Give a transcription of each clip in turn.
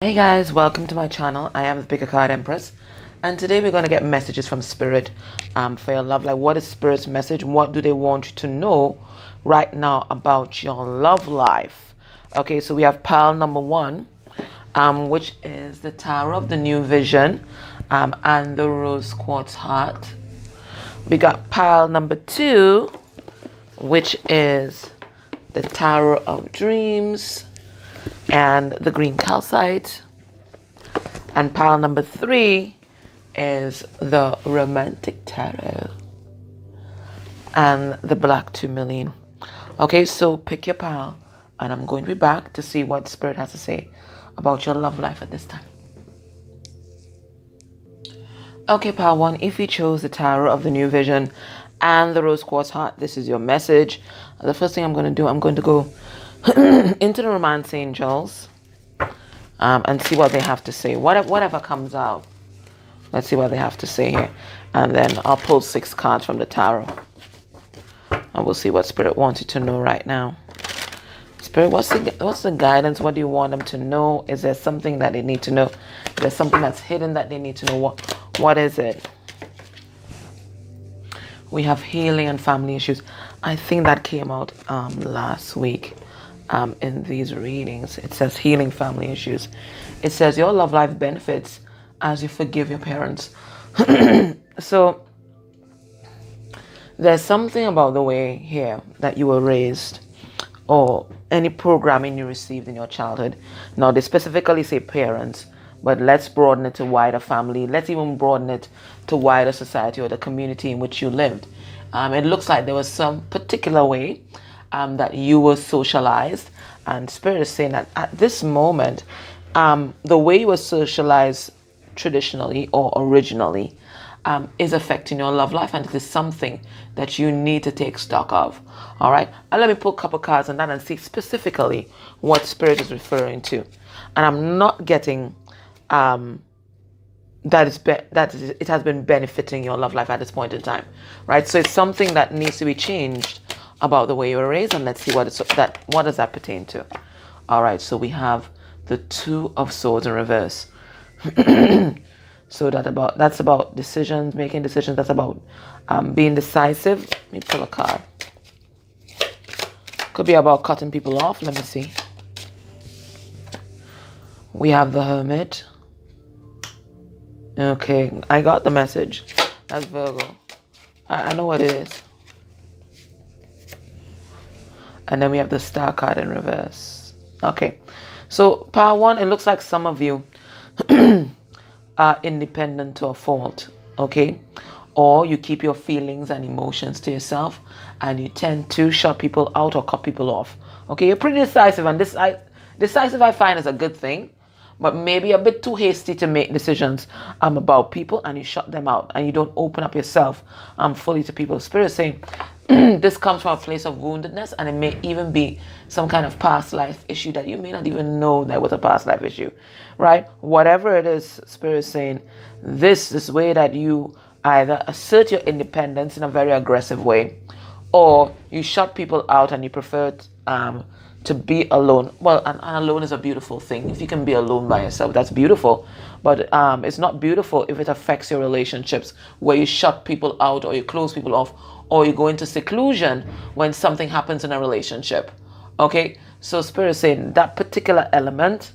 Hey guys, welcome to my channel. I am the Pick a Card Empress, and today we're going to get messages from Spirit for your love life. What is Spirit's message? What do they want you to know right now about your love life? Okay, so we have pile number one, which is the Tower of the New Vision and the Rose Quartz Heart. We got pile number two, which is the Tower of Dreams and the green calcite. And pile number three is the romantic tarot and the black tourmaline. Okay, so pick your pile, and I'm going to be back to see what Spirit has to say about your love life at this time. Okay, pile one, if you chose the Tower of the New Vision and the Rose Quartz Heart, this is your message. The first thing I'm going to do, I'm going to go into the Romance Angels and see what they have to say. Whatever comes out, let's see what they have to say here. And then I'll pull 6 cards from the tarot. And we'll see what Spirit wants you to know right now. Spirit, what's the guidance? What do you want them to know? Is there something that they need to know? Is there something that's hidden that they need to know? What is it? We have healing and family issues. I think that came out last week. In these readings, it says healing family issues. It says your love life benefits as you forgive your parents. So there's something about the way here that you were raised, or any programming you received in your childhood. Now they specifically say parents, but let's broaden it to wider family. Let's even broaden it to wider society or the community in which you lived. It looks like there was some particular way that you were socialized, and Spirit is saying that at this moment, the way you were socialized traditionally or originally is affecting your love life, and it is something that you need to take stock of. All right, and let me pull a couple cards on that and see specifically what Spirit is referring to. And I'm not getting it has been benefiting your love life at this point in time, right? So it's something that needs to be changed about the way you were raised, and let's see what does that pertain to. All right, so we have the Two of Swords in reverse. So that's about decisions, making decisions. That's about being decisive. Let me pull a card. Could be about cutting people off. Let me see. We have the Hermit. Okay, I got the message. That's Virgo. I know what it is. And then we have the Star card in reverse. Okay. So, power one, it looks like some of you are independent to a fault. Okay. Or you keep your feelings and emotions to yourself, and you tend to shut people out or cut people off. Okay. You're pretty decisive, and decisive I find is a good thing, but maybe a bit too hasty to make decisions about people, and you shut them out and you don't open up yourself fully to people. Spirit is saying this comes from a place of woundedness, and it may even be some kind of past life issue that you may not even know that was a past life issue, right? Whatever it is, Spirit is saying this way that you either assert your independence in a very aggressive way, or you shut people out and you prefer to be alone. Well, and alone is a beautiful thing. If you can be alone by yourself, that's beautiful. But it's not beautiful if it affects your relationships, where you shut people out or you close people off, or you go into seclusion when something happens in a relationship. Okay? So Spirit is saying that particular element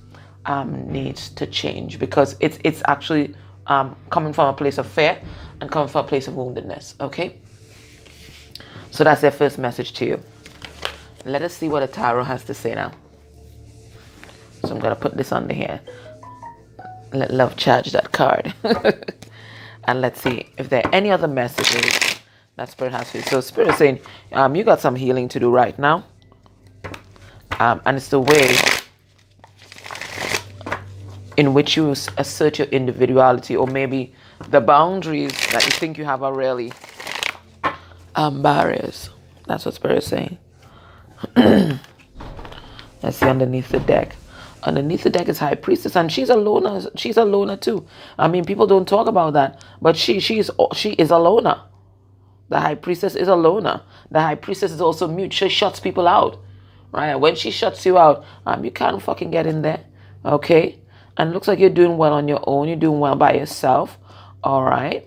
needs to change, because it's actually coming from a place of fear and coming from a place of woundedness. Okay? So that's their first message to you. Let us see what a tarot has to say now. So I'm going to put this under here. Let love charge that card. And let's see if there are any other messages that Spirit has for you. So Spirit is saying, you got some healing to do right now. And it's the way in which you assert your individuality, or maybe the boundaries that you think you have are really barriers. That's what Spirit is saying. Let's see underneath the deck. Underneath the deck is High Priestess, and she's a loner. She's a loner too. I mean, people don't talk about that, but she is a loner. The High Priestess is a loner. The High Priestess is also mute. She shuts people out, right? When she shuts you out, you can't fucking get in there, okay? And it looks like you're doing well on your own. You're doing well by yourself. All right.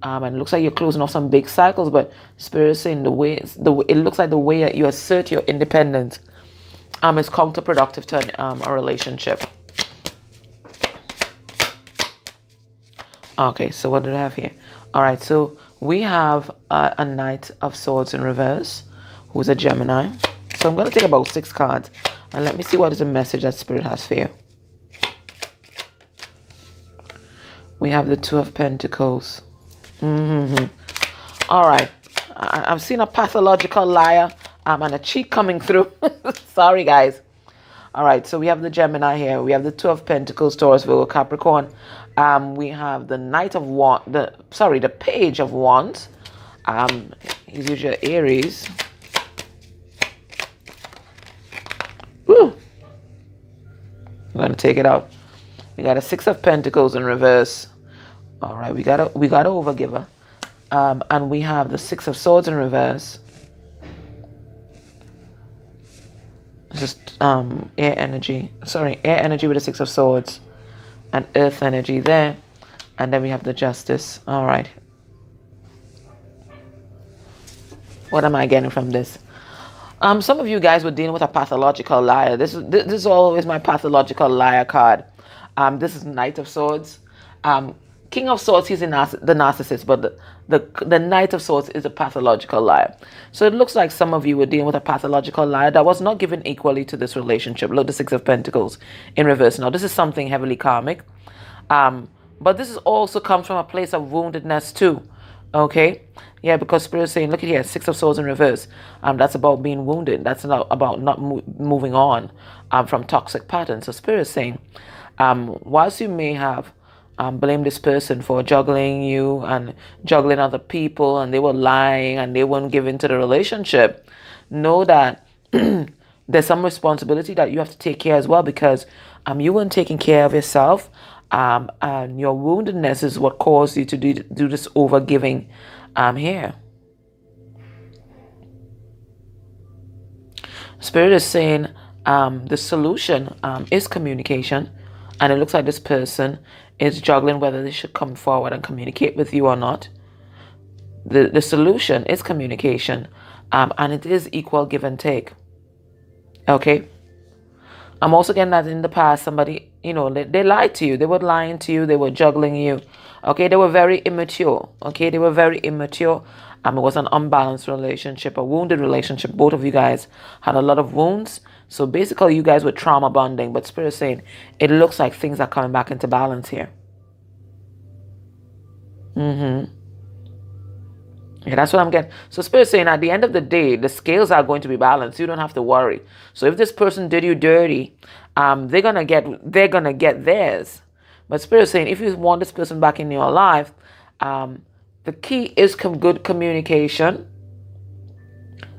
And it looks like you're closing off some big cycles, but Spirit is saying it looks like the way that you assert your independence is counterproductive to a relationship. Okay, so what did I have here? All right, so we have a Knight of Swords in reverse, who's a Gemini. So I'm going to take about 6 cards, and let me see what is the message that Spirit has for you. We have the Two of Pentacles. All right, I'm seeing a pathological liar and a cheat coming through. Sorry, guys. All right, so we have the Gemini here. We have the Two of Pentacles, Taurus, Virgo, Capricorn. We have the Knight of Wands, the Page of Wands. He's usually Aries. Woo! I'm gonna take it out. We got a Six of Pentacles in reverse. All right, we got a overgiver. And we have the Six of Swords in reverse. Just air energy with the Six of Swords and earth energy there, and then we have the Justice. All right, what am I getting from this? Some of you guys were dealing with a pathological liar. This is always my pathological liar card. This is Knight of Swords. King of Swords, he's the narcissist, but the Knight of Swords is a pathological liar. So it looks like some of you were dealing with a pathological liar that was not given equally to this relationship. Look, the Six of Pentacles in reverse. Now, this is something heavily karmic. But this is also comes from a place of woundedness too. Okay? Yeah, because Spirit is saying, look at here, Six of Swords in reverse. That's about being wounded. That's not about not moving on from toxic patterns. So Spirit is saying, whilst you may have blame this person for juggling you and juggling other people, and they were lying and they weren't giving to the relationship, know that there's some responsibility that you have to take care as well, because you weren't taking care of yourself, and your woundedness is what caused you to do this overgiving here. Spirit is saying the solution is communication, and it looks like this person is juggling whether they should come forward and communicate with you or not. The solution is communication, and it is equal give and take. Okay? I'm also getting that in the past, somebody, they lied to you. They were lying to you. They were juggling you. Okay? They were very immature. Okay? They were very immature. It was an unbalanced relationship, a wounded relationship. Both of you guys had a lot of wounds. So basically, you guys were trauma bonding. But Spirit is saying, it looks like things are coming back into balance here. Yeah, that's what I'm getting. So Spirit is saying, at the end of the day, the scales are going to be balanced. You don't have to worry. So if this person did you dirty, they're gonna get theirs. But Spirit is saying, if you want this person back in your life, the key is good communication.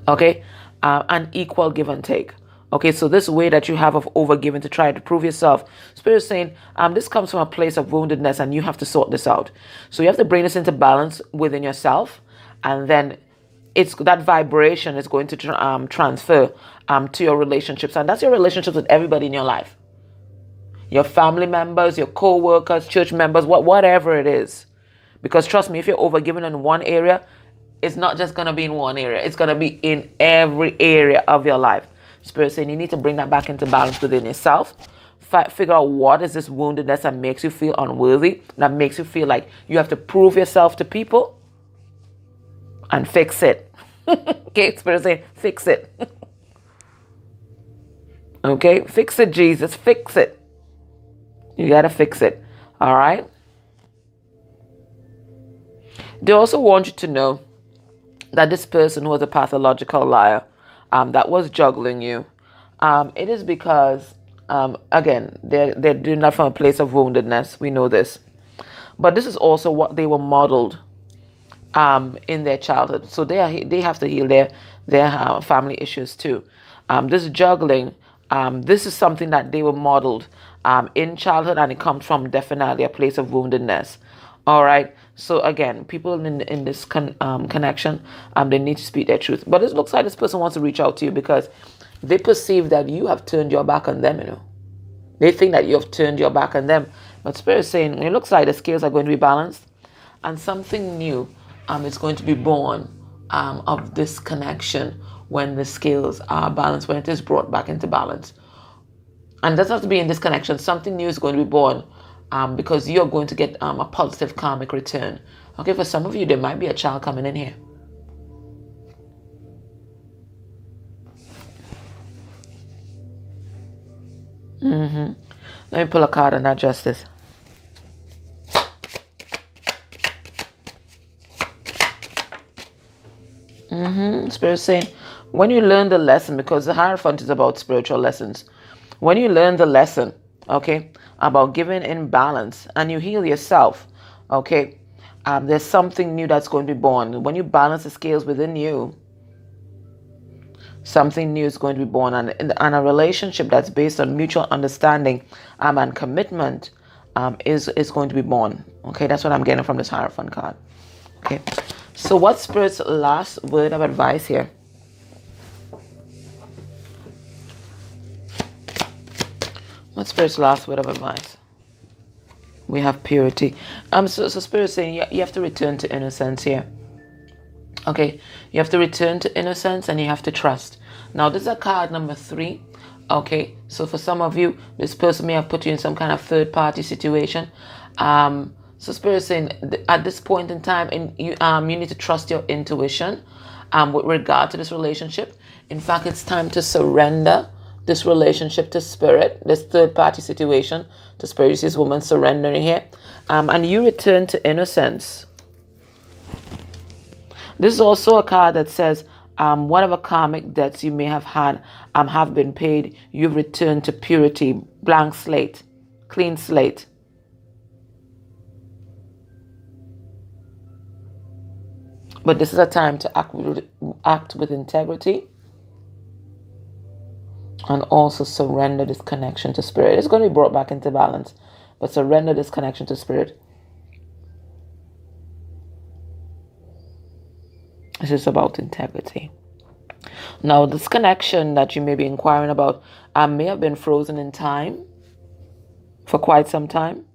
Okay, and equal give and take. Okay, so this way that you have of overgiving to try to prove yourself, Spirit is saying, this comes from a place of woundedness, and you have to sort this out. So you have to bring this into balance within yourself, and then it's that vibration is going to transfer to your relationships, and that's your relationships with everybody in your life, your family members, your co-workers, church members, whatever it is. Because trust me, if you're overgiving in one area, it's not just going to be in one area. It's going to be in every area of your life. Spirit saying you need to bring that back into balance within yourself. Figure out what is this woundedness that makes you feel unworthy, that makes you feel like you have to prove yourself to people, and fix it. Okay, Spirit saying fix it. Okay, fix it, Jesus, fix it. You got to fix it. All right. They also want you to know that this person was a pathological liar, that was juggling you. It is because, again, they're doing that from a place of woundedness. We know this. But this is also what they were modeled in their childhood. So they have to heal their family issues too. This juggling, this is something that they were modeled in childhood, and it comes from definitely a place of woundedness. All right. So again, people in this connection, they need to speak their truth. But it looks like this person wants to reach out to you because they perceive that you have turned your back on them. They think that you have turned your back on them. But Spirit is saying, it looks like the scales are going to be balanced and something new is going to be born of this connection when the scales are balanced, when it is brought back into balance. And it doesn't have to be in this connection. Something new is going to be born because you're going to get a positive karmic return. Okay, for some of you, there might be a child coming in here. Let me pull a card on that justice. Spirit saying, when you learn the lesson, because the Hierophant is about spiritual lessons. When you learn the lesson, okay, about giving in balance and you heal yourself, okay, there's something new that's going to be born. When you balance the scales within you, something new is going to be born, and a relationship that's based on mutual understanding and commitment is going to be born. Okay, that's what I'm getting from this Hierophant card. Okay, so what's Spirit's last word of advice here? What's Spirit's last word of advice? We have purity. So Spirit saying you have to return to innocence here. Okay, you have to return to innocence and you have to trust. Now, this is a card number 3. Okay, so for some of you, this person may have put you in some kind of third-party situation. So Spirit is saying at this point in time, you need to trust your intuition with regard to this relationship. In fact, it's time to surrender this relationship to Spirit, this third-party situation to Spirit. You see this woman surrendering here. And you return to innocence. This is also a card that says, whatever karmic debts you may have had have been paid. You've returned to purity, blank slate, clean slate. But this is a time to act with integrity and also surrender this connection to Spirit. It's going to be brought back into balance, but surrender this connection to Spirit. This is about integrity. Now, this connection that you may be inquiring about may have been frozen in time for quite some time.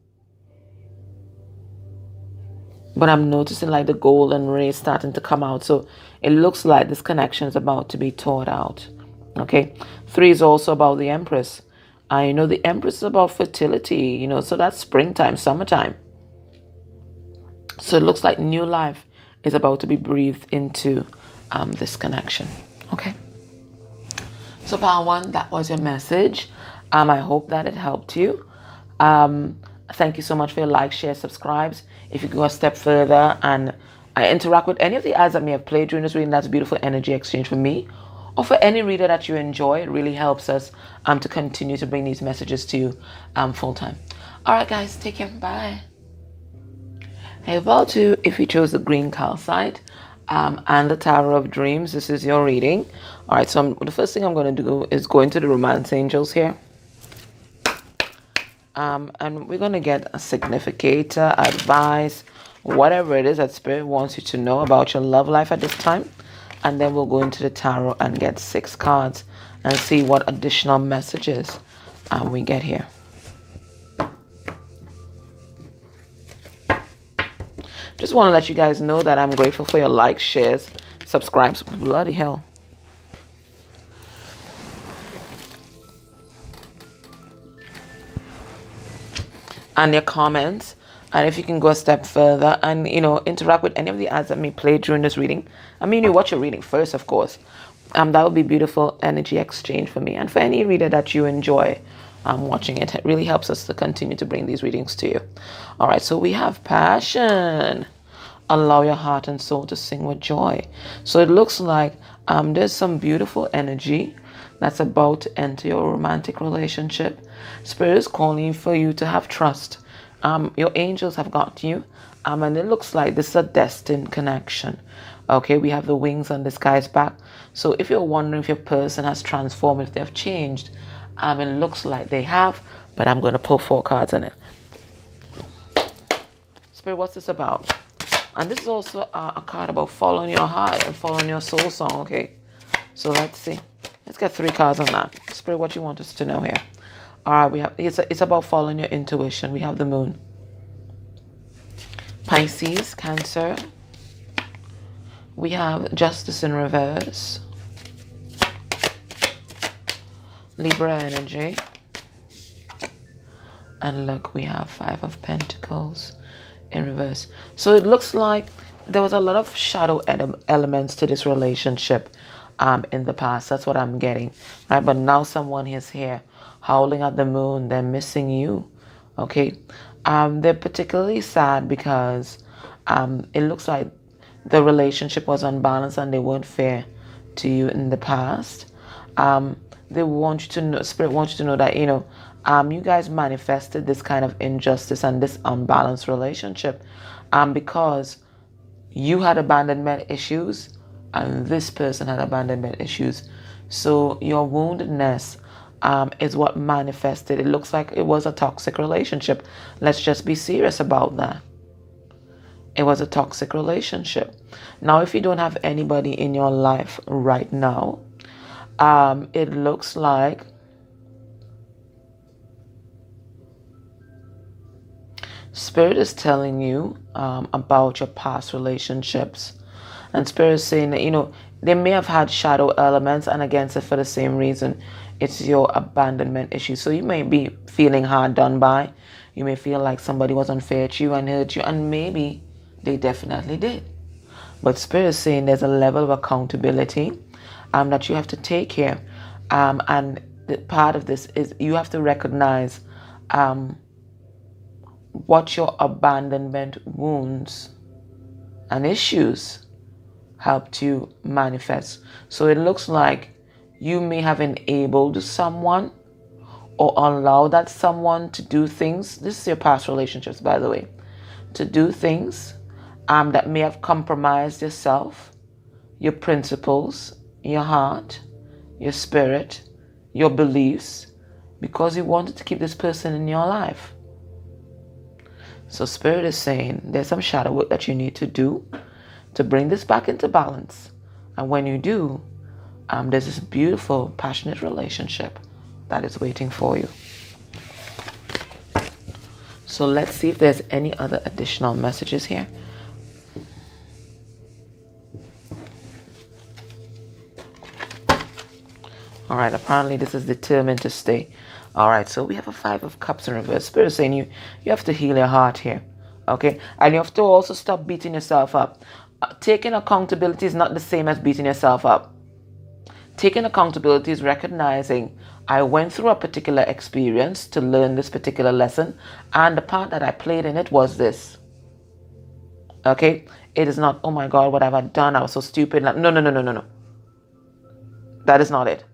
But I'm noticing like the golden rays starting to come out. So it looks like this connection is about to be taught out. Okay. 3 is also about the Empress. I know the Empress is about fertility, so that's springtime, summertime. So it looks like new life is about to be breathed into this connection. Okay. So Power 1, that was your message. I hope that it helped you. Thank you so much for your like, share, subscribes. If you go a step further and interact with any of the ads that may have played during this reading, that's a beautiful energy exchange for me. Or for any reader that you enjoy, it really helps us to continue to bring these messages to you full time. All right, guys, take care. Bye. Hey, about to, if you chose the green calcite and the Tower of Dreams, this is your reading. All right, so the first thing I'm going to do is go into the Romance Angels here. And we're going to get a significator, advice, whatever it is that Spirit wants you to know about your love life at this time. And then we'll go into the tarot and get 6 cards and see what additional messages we get here. Just want to let you guys know that I'm grateful for your likes, shares, subscribes. Bloody hell. And your comments. And if you can go a step further and, interact with any of the ads that may play during this reading. I mean, you watch your reading first, of course. That would be beautiful energy exchange for me. And for any reader that you enjoy watching it, it really helps us to continue to bring these readings to you. All right, so we have passion. Allow your heart and soul to sing with joy. So it looks like there's some beautiful energy that's about to enter your romantic relationship. Spirit is calling for you to have trust. Your angels have got you. And it looks like this is a destined connection. Okay, we have the wings on this guy's back. So if you're wondering if your person has transformed, if they've changed, it looks like they have. But I'm going to pull 4 cards on it. Spirit, what's this about? And this is also a card about following your heart and following your soul song. Okay, so let's see. Let's get 3 cards on that. Spirit, what you want us to know here? All right, we have it's about following your intuition. We have the moon. Pisces, Cancer. We have Justice in reverse. Libra energy. And look, we have Five of Pentacles in reverse. So it looks like there was a lot of shadow elements to this relationship in the past. That's what I'm getting, right? But now someone is here howling at the moon. They're missing you, okay? They're particularly sad because it looks like the relationship was unbalanced and they weren't fair to you in the past. They want you to know, Spirit wants you to know that, you know, you guys manifested this kind of injustice and this unbalanced relationship because you had abandonment issues and this person had abandonment issues. So your woundedness is what manifested. It looks like it was a toxic relationship. Let's just be serious about that. It was a toxic relationship. Now, if you don't have anybody in your life right now, it looks like Spirit is telling you about your past relationships. And Spirit is saying that, you know, they may have had shadow elements, and against it for the same reason. It's your abandonment issue. So you may be feeling hard done by. You may feel like somebody was unfair to you and hurt you, and maybe they definitely did. But Spirit is saying there's a level of accountability that you have to take here. And the part of this is you have to recognize what your abandonment wounds and issues helped you manifest. So it looks like you may have enabled someone or allowed that someone to do things. This is your past relationships, by the way. To do things that may have compromised yourself, your principles, your heart, your spirit, your beliefs, because you wanted to keep this person in your life. So Spirit is saying there's some shadow work that you need to do to bring this back into balance. And when you do, there's this beautiful, passionate relationship that is waiting for you. So let's see if there's any other additional messages here. All right, apparently this is determined to stay. All right, so we have a Five of Cups in reverse. Spirit is saying you have to heal your heart here, okay? And you have to also stop beating yourself up. Taking accountability is not the same as beating yourself up. Taking accountability is recognizing I went through a particular experience to learn this particular lesson, and the part that I played in it was this. Okay? It is not, oh my God, what have I done? I was so stupid. No. That is not it.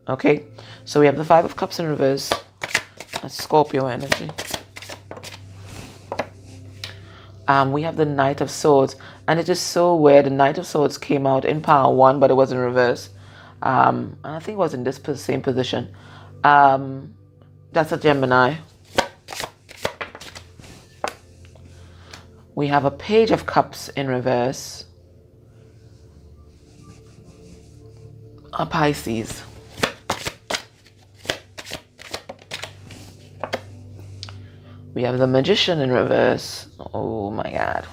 Okay? So we have the Five of Cups in reverse. That's Scorpio energy. We have the Knight of Swords. And it is so weird. The Knight of Swords came out in power 1, but it was in reverse. And I think it was in this same position. That's a Gemini. We have a Page of Cups in reverse. A Pisces. We have the Magician in reverse. Oh my God.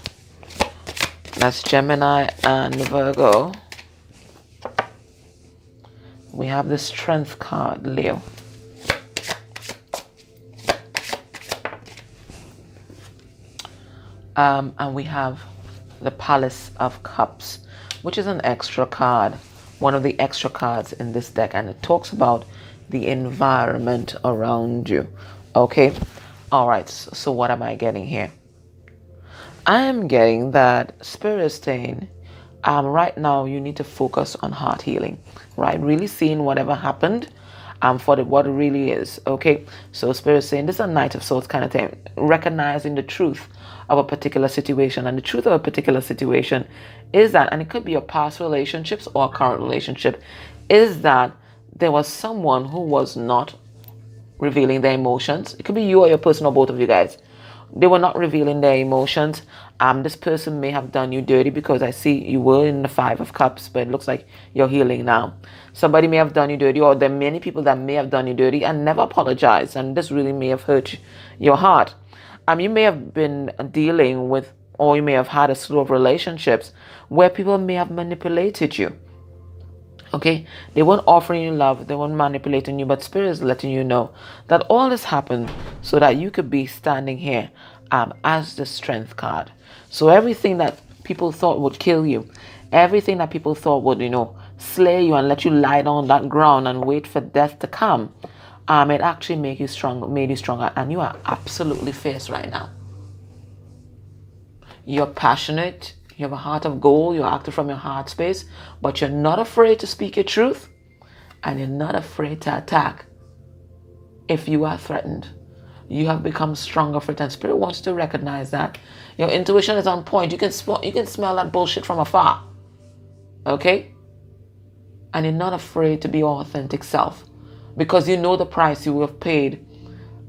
That's Gemini and Virgo. We have the Strength card, Leo. And we have the Palace of Cups, which is an extra card. One of the extra cards in this deck. And it talks about the environment around you. Okay? Alright, so what am I getting here? I am getting that Spirit is saying, right now you need to focus on heart healing, right? Really seeing whatever happened for what it really is, okay? So Spirit is saying this is a Knight of Swords kind of thing, recognizing the truth of a particular situation. And the truth of a particular situation is that, and it could be your past relationships or a current relationship, is that there was someone who was not revealing their emotions. It could be you or your person or both of you guys they were not revealing their emotions. This person may have done you dirty, because I see you were in the 5 of Cups, but it looks like you're healing now. Somebody may have done you dirty, or there are many people that may have done you dirty and never apologized, and this really may have hurt your heart. You may have been dealing with, or you may have had a slew of relationships where people may have manipulated you. Okay, they weren't offering you love, they weren't manipulating you, but Spirit is letting you know that all this happened so that you could be standing here as the Strength card. So everything that people thought would kill you, everything that people thought would, slay you and let you lie down on that ground and wait for death to come, it actually made you stronger, and you are absolutely fierce right now. You're passionate. You have a heart of gold. You're acting from your heart space, but you're not afraid to speak your truth, and you're not afraid to attack if you are threatened. You have become stronger for it, and Spirit wants to recognize that. Your intuition is on point. You can smell that bullshit from afar. Okay? And you're not afraid to be your authentic self, because you know the price you have paid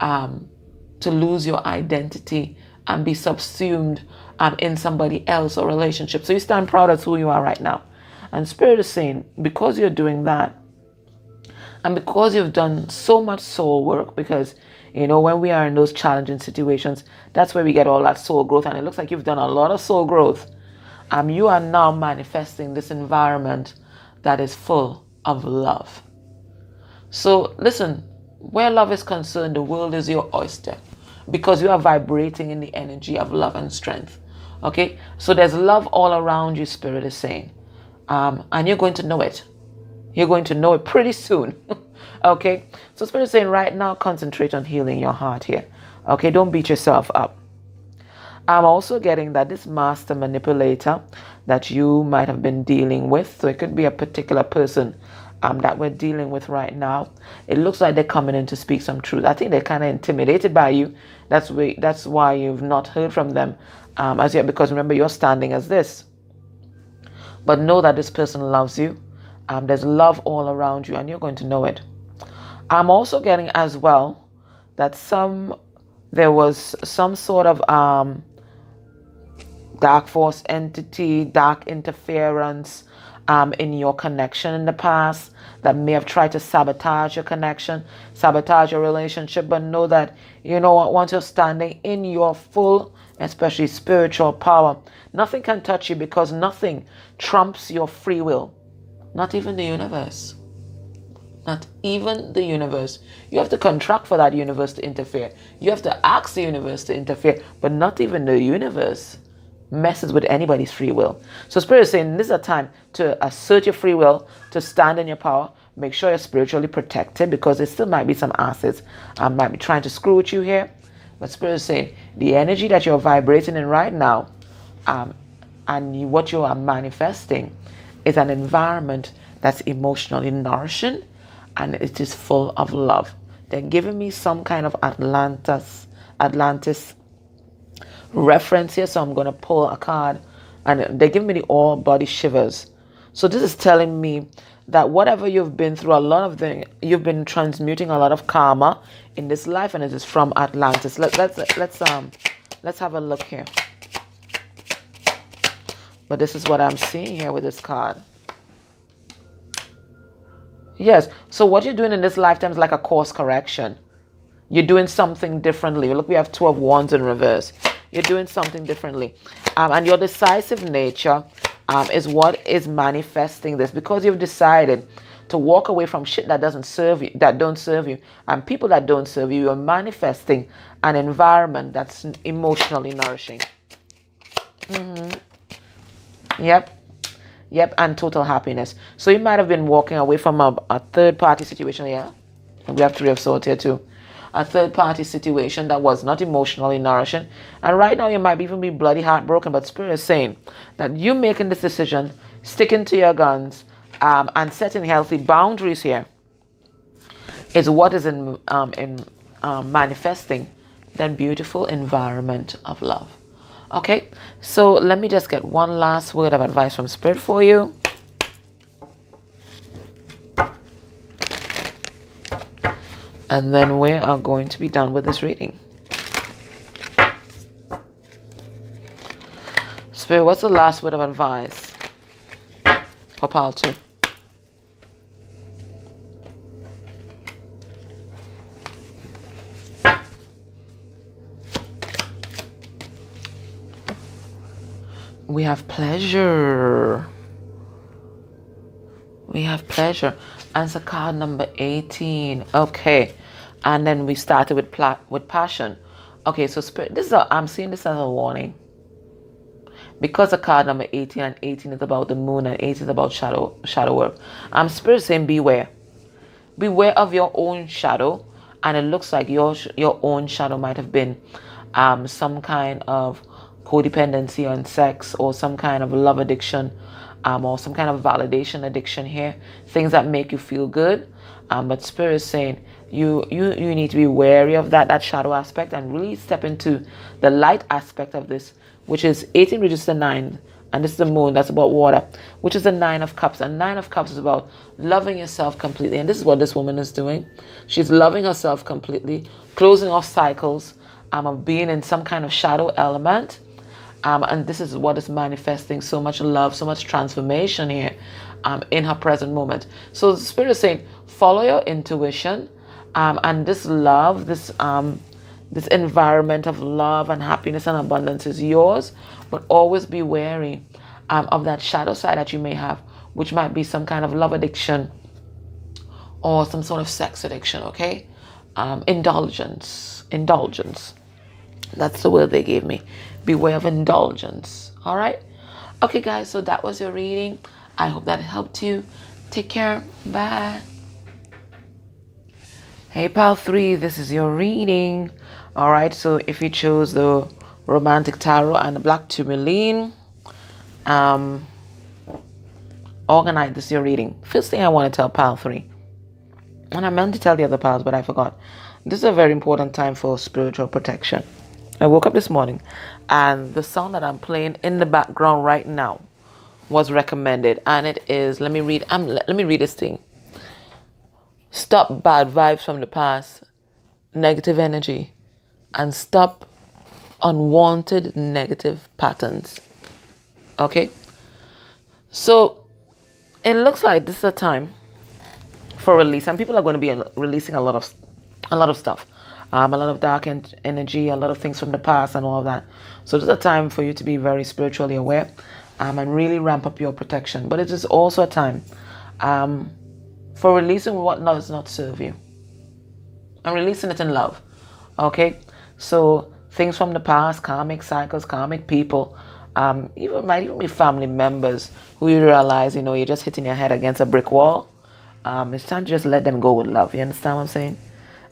to lose your identity and be subsumed in somebody else or relationship. So you stand proud as who you are right now. And Spirit is saying, because you're doing that, and because you've done so much soul work, because when we are in those challenging situations, that's where we get all that soul growth, and it looks like you've done a lot of soul growth. You are now manifesting this environment that is full of love. So listen, where love is concerned, the world is your oyster, because you are vibrating in the energy of love and strength. Okay, so there's love all around you, Spirit is saying, and you're going to know it. You're going to know it pretty soon. Okay, so Spirit is saying right now, concentrate on healing your heart here. Okay, don't beat yourself up. I'm also getting that this master manipulator that you might have been dealing with, so it could be a particular person that we're dealing with right now. It looks like they're coming in to speak some truth. I think they're kind of intimidated by you. That's why you've not heard from them as yet, because remember, you're standing as this. But know that this person loves you. There's love all around you, and you're going to know it. I'm also getting as well that there was some sort of dark force entity, dark interference in your connection in the past that may have tried to sabotage your connection, sabotage your relationship. But know that, once you're standing in your full, especially spiritual power, nothing can touch you, because nothing trumps your free will. Not even the universe. Not even the universe. You have to contract for that universe to interfere. You have to ask the universe to interfere, but not even the universe messes with anybody's free will. So Spirit is saying this is a time to assert your free will, to stand in your power. Make sure you're spiritually protected, because there still might be some assets might be trying to screw with you here. But Spirit is saying the energy that you're vibrating in right now, and what you are manifesting, is an environment that's emotionally nourishing, and it is full of love. They're giving me some kind of Atlantis reference here, so I'm going to pull a card, and they're giving me the all body shivers. So this is telling me that whatever you've been through, you've been transmuting a lot of karma in this life, and it is from Atlantis. Let's have a look here. But this is what I'm seeing here with this card. Yes, so what you're doing in this lifetime is like a course correction. You're doing something differently. Look, we have 2 of Wands in reverse. You're doing something differently. And your decisive nature is what is manifesting this, because you've decided to walk away from shit that don't serve you, and people that don't serve you. You're manifesting an environment that's emotionally nourishing. Yep, and total happiness. So you might have been walking away from a third-party situation, yeah? We have 3 of Swords here too. A third-party situation that was not emotionally nourishing. And right now you might even be bloody heartbroken, but Spirit is saying that you making this decision, sticking to your guns, and setting healthy boundaries here is what is in manifesting that beautiful environment of love. Okay, so let me just get one last word of advice from Spirit for you. And then we are going to be done with this reading. Spirit, what's the last word of advice for pile 2? We have pleasure. We have pleasure. Answer card number 18. Okay. And then we started with passion. Okay, so Spirit, I'm seeing this as a warning. Because the card number 18 and 18 is about the moon and 18 is about shadow work. Spirit saying beware. Beware of your own shadow. And it looks like your own shadow might have been some kind of codependency on sex, or some kind of love addiction, or some kind of validation addiction here. Things that make you feel good. But Spirit is saying you need to be wary of that shadow aspect and really step into the light aspect of this, which is 18, which is the 9. And this is the moon, that's about water, which is the 9 of cups. And 9 of cups is about loving yourself completely. And this is what this woman is doing. She's loving herself completely, closing off cycles of being in some kind of shadow element. And this is what is manifesting so much love, so much transformation here in her present moment. So the Spirit is saying, follow your intuition, and this love, this environment of love and happiness and abundance is yours, but always be wary of that shadow side that you may have, which might be some kind of love addiction or some sort of sex addiction, okay? Indulgence. That's the word they gave me. Beware of indulgence. All right? Okay, guys, so that was your reading. I hope that helped you. Take care. Bye. Hey, pal 3, this is your reading. All right, so if you chose the romantic tarot and the black tourmaline, organize, this is your reading. First thing I want to tell pal 3, and I meant to tell the other pals, but I forgot. This is a very important time for spiritual protection. I woke up this morning and the song that I'm playing in the background right now was recommended, and it is, let me read this thing. Stop bad vibes from the past, negative energy, and stop unwanted negative patterns. Okay? So it looks like this is a time for release, and people are going to be releasing a lot of stuff. A lot of dark energy, a lot of things from the past and all of that. So this is a time for you to be very spiritually aware and really ramp up your protection. But it is also a time for releasing what does not serve you. And releasing it in love. Okay? So things from the past, karmic cycles, karmic people, might even be family members who you realize, you're just hitting your head against a brick wall. It's time to just let them go with love. You understand what I'm saying?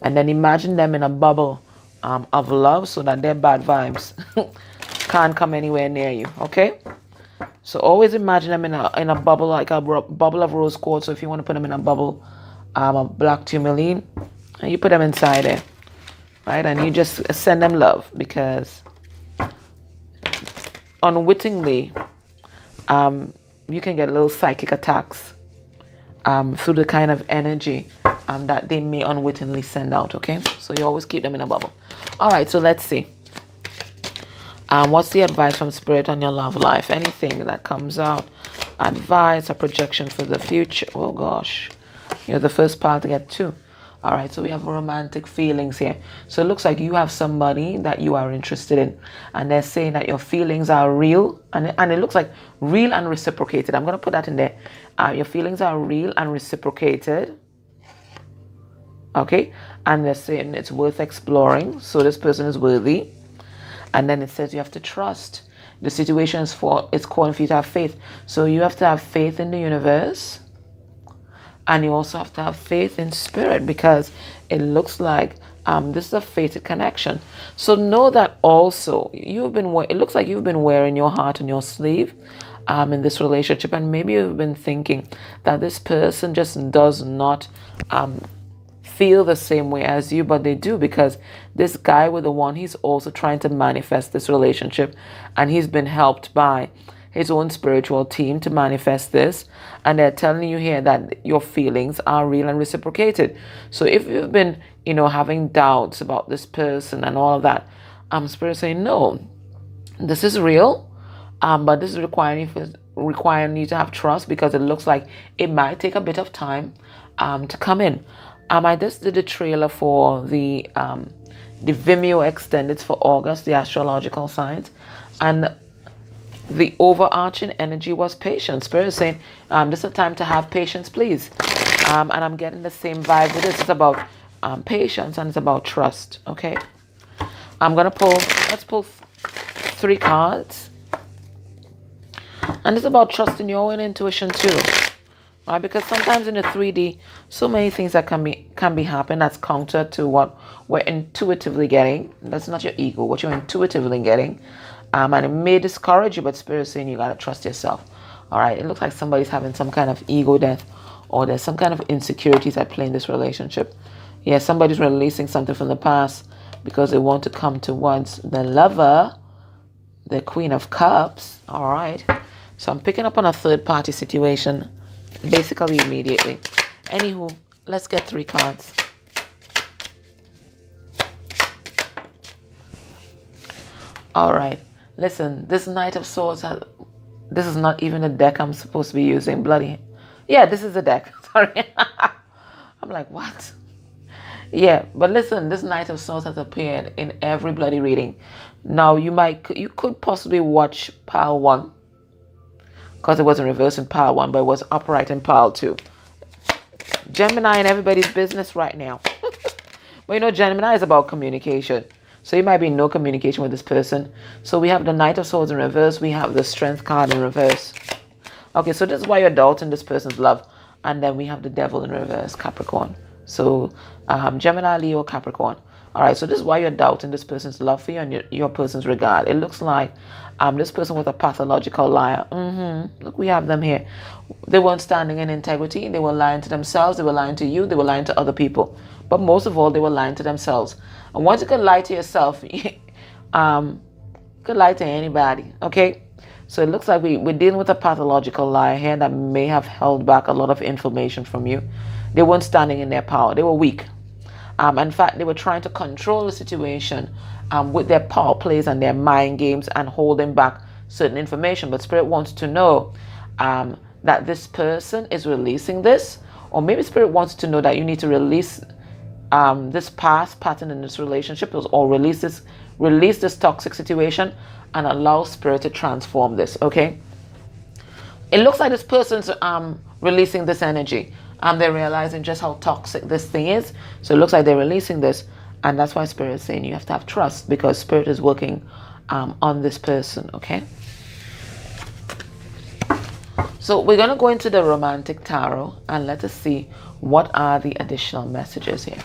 And then imagine them in a bubble of love so that their bad vibes can't come anywhere near you, okay? So always imagine them in a bubble, like a bubble of rose quartz. So if you want to put them in a bubble of black tourmaline, and you put them inside there, right? And you just send them love, because unwittingly, you can get little psychic attacks through the kind of energy that they may unwittingly send out, okay? So you always keep them in a bubble. All right, so let's see. What's the advice from Spirit on your love life? Anything that comes out, advice or projection for the future. Oh, gosh. You're the first part to get 2. All right, so we have romantic feelings here. So it looks like you have somebody that you are interested in, and they're saying that your feelings are real, and it looks like real and reciprocated. I'm going to put that in there. Your feelings are real and reciprocated. Okay, and they're saying it's worth exploring. So this person is worthy. And then it says you have to trust. The situation is calling for you to have faith. So you have to have faith in the universe. And you also have to have faith in Spirit, because it looks like this is a fated connection. So know that also it looks like you've been wearing your heart on your sleeve in this relationship. And maybe you've been thinking that this person just does not feel the same way as you, but they do, because this guy with the one, he's also trying to manifest this relationship, and he's been helped by his own spiritual team to manifest this. And they're telling you here that your feelings are real and reciprocated. So if you've been, having doubts about this person and all of that, Spirit saying, no, this is real. But this is requiring you to have trust, because it looks like it might take a bit of time to come in. I just did a trailer for the Vimeo extended for August, the astrological signs, and the overarching energy was patience. Spirit is saying, this is a time to have patience, please. And I'm getting the same vibe with this. It's about patience, and it's about trust. Okay. I'm going to let's pull 3 cards. And it's about trusting your own intuition too. Right? Because sometimes in the 3D, so many things that can be happening that's counter to what we're intuitively getting. That's not your ego, what you're intuitively getting. And it may discourage you, but Spirit is saying you got to trust yourself. All right. It looks like somebody's having some kind of ego death, or there's some kind of insecurities at play in this relationship. Yeah, somebody's releasing something from the past because they want to come towards the lover, the Queen of Cups. All right. So I'm picking up on a third party situation basically immediately. Anywho, let's get 3 cards. All right. Listen, this Knight of Swords this is not even a deck I'm supposed to be using. Bloody. Yeah, this is a deck. Sorry. I'm like, what? Yeah, but listen, this Knight of Swords has appeared in every bloody reading. Now, you could possibly watch pile 1, because it was in reverse in pile 1, but it was upright in pile 2. Gemini in everybody's business right now. But you know, Gemini is about communication. So you might be in no communication with this person. So we have the Knight of Swords in reverse. We have the Strength card in reverse. Okay, so this is why you're doubting this person's love. And then we have the Devil in reverse, Capricorn. So Gemini, Leo, Capricorn. All right, so this is why you're doubting this person's love for you and your person's regard. It looks like this person was a pathological liar. Look, we have them here. They weren't standing in integrity. They were lying to themselves. They were lying to you. They were lying to other people. But most of all, they were lying to themselves. And once you can lie to yourself, you could lie to anybody, okay? So it looks like we're dealing with a pathological liar here that may have held back a lot of information from you. They weren't standing in their power. They were weak. In fact, they were trying to control the situation with their power plays and their mind games and holding back certain information. But Spirit wants to know that this person is releasing this. Or maybe Spirit wants to know that you need to release this past pattern in this relationship, or release this toxic situation and allow Spirit to transform this. Okay, it looks like this person's releasing this energy, and they're realizing just how toxic this thing is. So it looks like they're releasing this, and that's why Spirit is saying you have to have trust, because Spirit is working on this person. Okay, so we're going to go into the romantic tarot and let us see what are the additional messages here.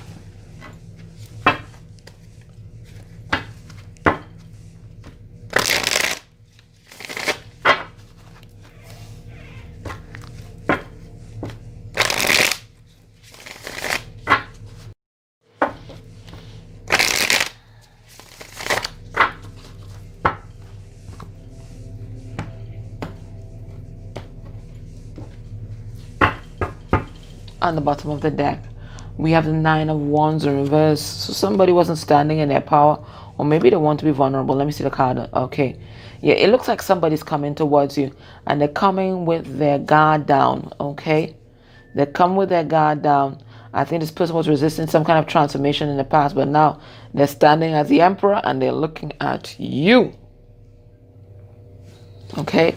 On the bottom of the deck, we have the 9 of Wands in reverse. So somebody wasn't standing in their power, or maybe they want to be vulnerable. Let me see the card. Okay, yeah, it looks like somebody's coming towards you, and they're coming with their guard down. Okay, they come with their guard down. I think this person was resisting some kind of transformation in the past, but now they're standing as the Emperor and they're looking at you. Okay,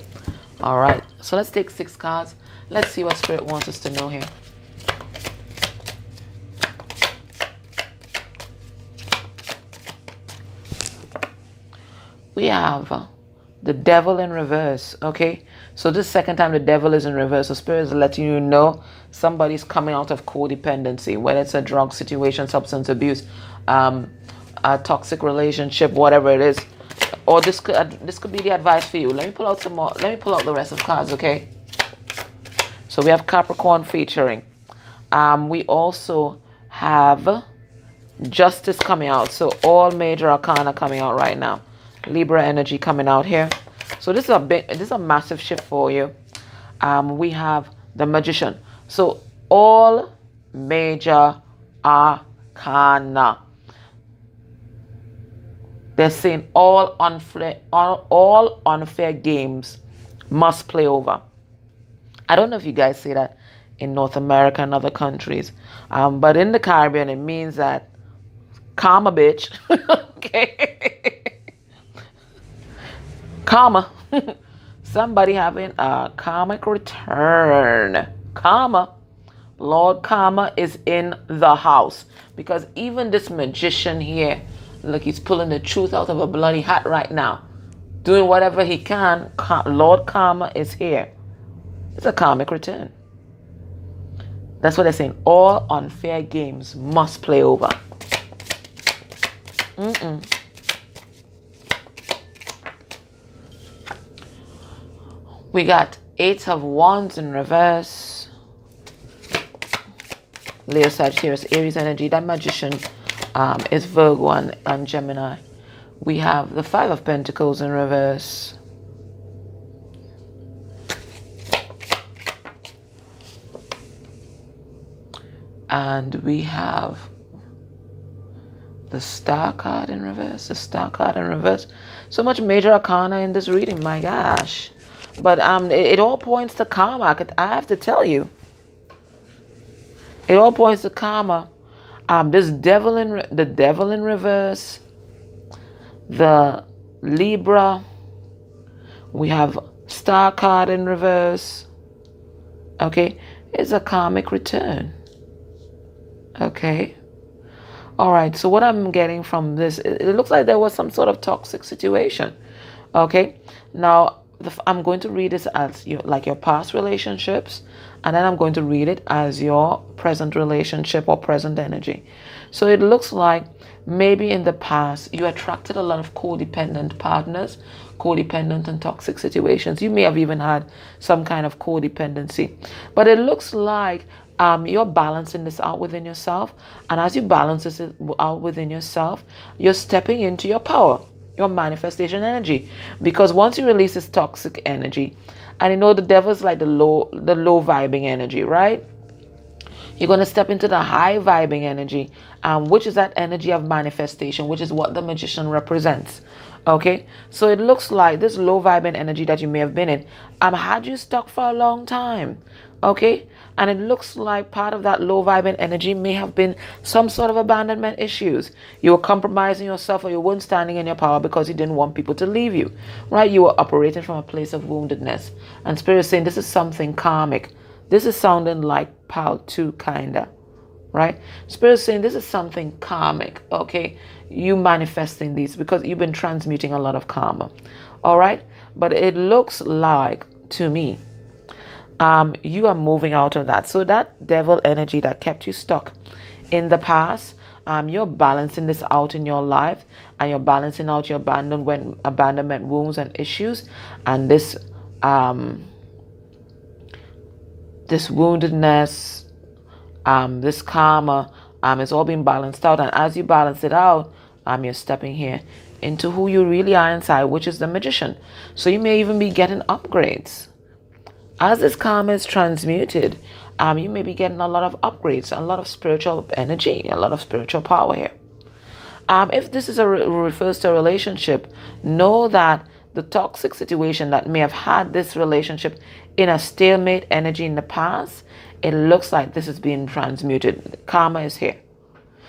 all right, so let's take 6 cards. Let's see what Spirit wants us to know here. We have the Devil in reverse. Okay, so this second time the Devil is in reverse. So Spirit is letting you know somebody's coming out of codependency, whether it's a drug situation, substance abuse, a toxic relationship, whatever it is. Or this could be the advice for you. Let me pull out some more. Let me pull out the rest of the cards. Okay, so we have Capricorn featuring. We also have Justice coming out. So all major arcana coming out right now. Libra energy coming out here. So this is a massive shift for you. We have the Magician. So all major arcana. They're saying all unfair games must play over. I don't know if you guys say that in North America and other countries, but in the Caribbean, it means that karma, bitch. Okay, karma. Somebody having a karmic return. Karma. Lord Karma is in the house. Because even this magician here, look, he's pulling the truth out of a bloody hat right now. Doing whatever he can. Lord Karma is here. It's a karmic return. That's what they're saying. All unfair games must play over. We got 8 of Wands in reverse. Leo, Sagittarius, Aries energy. That magician is Virgo and Gemini. We have the 5 of Pentacles in reverse. And we have the Star card in reverse. The Star card in reverse. So much major arcana in this reading. My gosh. But it all points to karma. I have to tell you. It all points to karma. The devil in reverse. The Libra. We have Star card in reverse. Okay. It's a karmic return. Okay. All right. So what I'm getting from this, it looks like there was some sort of toxic situation. Okay. Now, I'm going to read this as your past relationships, and then I'm going to read it as your present relationship or present energy. So it looks like maybe in the past you attracted a lot of codependent partners, codependent and toxic situations. You may have even had some kind of codependency, but it looks like you're balancing this out within yourself, and as you balance this out within yourself, you're stepping into your power, your manifestation energy. Because once you release this toxic energy, and you know the devil's like the low vibing energy, right? You're going to step into the high vibing energy, which is that energy of manifestation, which is what the magician represents. Okay, so it looks like this low vibing energy that you may have been in had you stuck for a long time. Okay, and it looks like part of that low vibing energy may have been some sort of abandonment issues. You were compromising yourself, or you weren't standing in your power because you didn't want people to leave you, right? You were operating from a place of woundedness, and Spirit is saying this is something karmic. This is sounding like pile 2 kinda, right? Spirit is saying this is something karmic. Okay, you manifesting these because you've been transmuting a lot of karma. All right, but it looks like to me you are moving out of that. So that devil energy that kept you stuck in the past, you're balancing this out in your life, and you're balancing out your abandonment wounds and issues, and this woundedness, this karma, is all being balanced out. And as you balance it out, you're stepping here into who you really are inside, which is the magician. So you may even be getting upgrades. As this karma is transmuted, you may be getting a lot of upgrades, a lot of spiritual energy, a lot of spiritual power here. If this is refers to a relationship, know that the toxic situation that may have had this relationship in a stalemate energy in the past, it looks like this is being transmuted. Karma is here.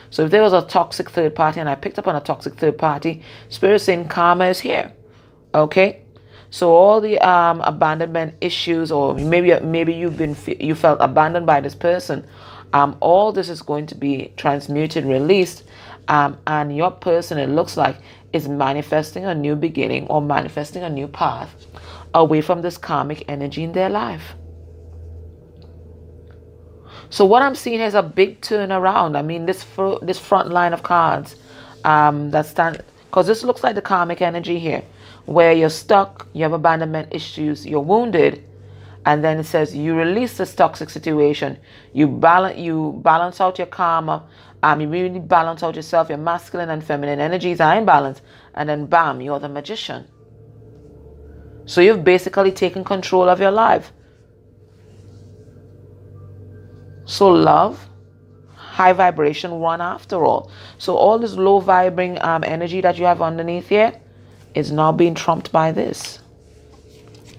So if there was a toxic third party and I picked up on a toxic third party, Spirit is saying karma is here. Okay? So all the abandonment issues, or maybe you felt abandoned by this person, all this is going to be transmuted, released, and your person, it looks like, is manifesting a new beginning or manifesting a new path away from this karmic energy in their life. So what I'm seeing is a big turnaround. I mean, this front line of cards that stand, because this looks like the karmic energy here, where you're stuck, you have abandonment issues, you're wounded, and then it says you release this toxic situation, you balance out your karma, you really balance out yourself, your masculine and feminine energies are in balance, and then bam, you're the magician. So you've basically taken control of your life. So love, high vibration one after all. So all this low vibrating energy that you have underneath here is now being trumped by this,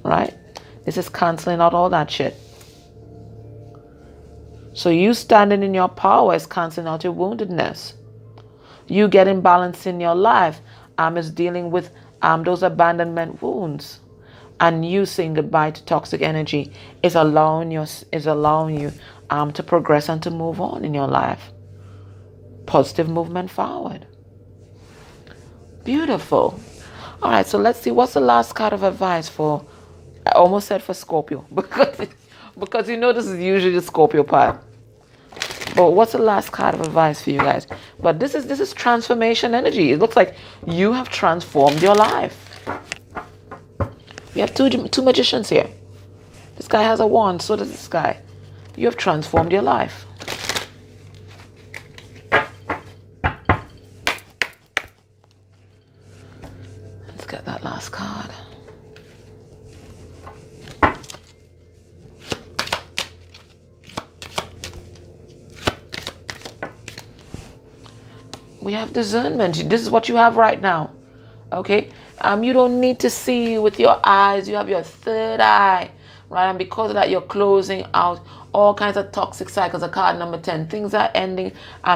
right? This is canceling out all that shit. So you standing in your power is canceling out your woundedness. You getting balance in your life is dealing with those abandonment wounds. And you saying goodbye to toxic energy is allowing you to progress and to move on in your life. Positive movement forward. Beautiful. All right, so let's see, what's the last card of advice for, I almost said for Scorpio, because you know this is usually the Scorpio part. But what's the last card of advice for you guys? But this is transformation energy. It looks like you have transformed your life. We have two magicians here. This guy has a wand, so does this guy. You have transformed your life. Let's get that last card. We have discernment. This is what you have right now. Okay? You don't need to see with your eyes. You have your third eye, right? And because of that, you're closing out all kinds of toxic cycles. A card number 10. Things are ending.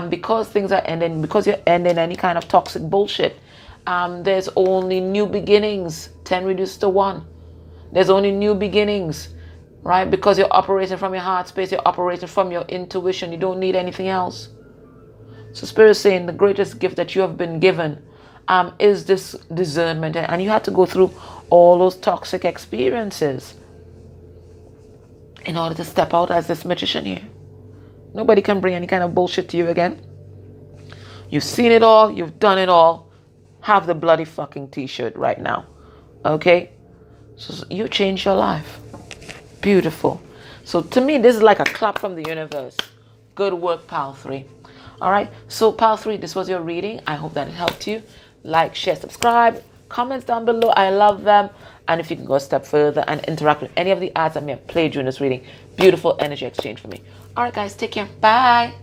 Because things are ending, because you're ending any kind of toxic bullshit, there's only new beginnings. 10 reduced to 1. There's only new beginnings, right? Because you're operating from your heart space. You're operating from your intuition. You don't need anything else. So Spirit is saying the greatest gift that you have been given is this discernment. And you had to go through all those toxic experiences in order to step out as this magician here. Nobody can bring any kind of bullshit to you again. You've seen it all. You've done it all. Have the bloody fucking t-shirt right now. Okay? So you changed your life. Beautiful. So to me, this is like a clap from the universe. Good work, Pal 3. All right, so Pal 3, this was your reading. I hope that it helped you. Like, share, subscribe, comments down below. I love them. And if you can go a step further and interact with any of the ads that may have played during this reading, beautiful energy exchange for me. All right, guys, take care. Bye.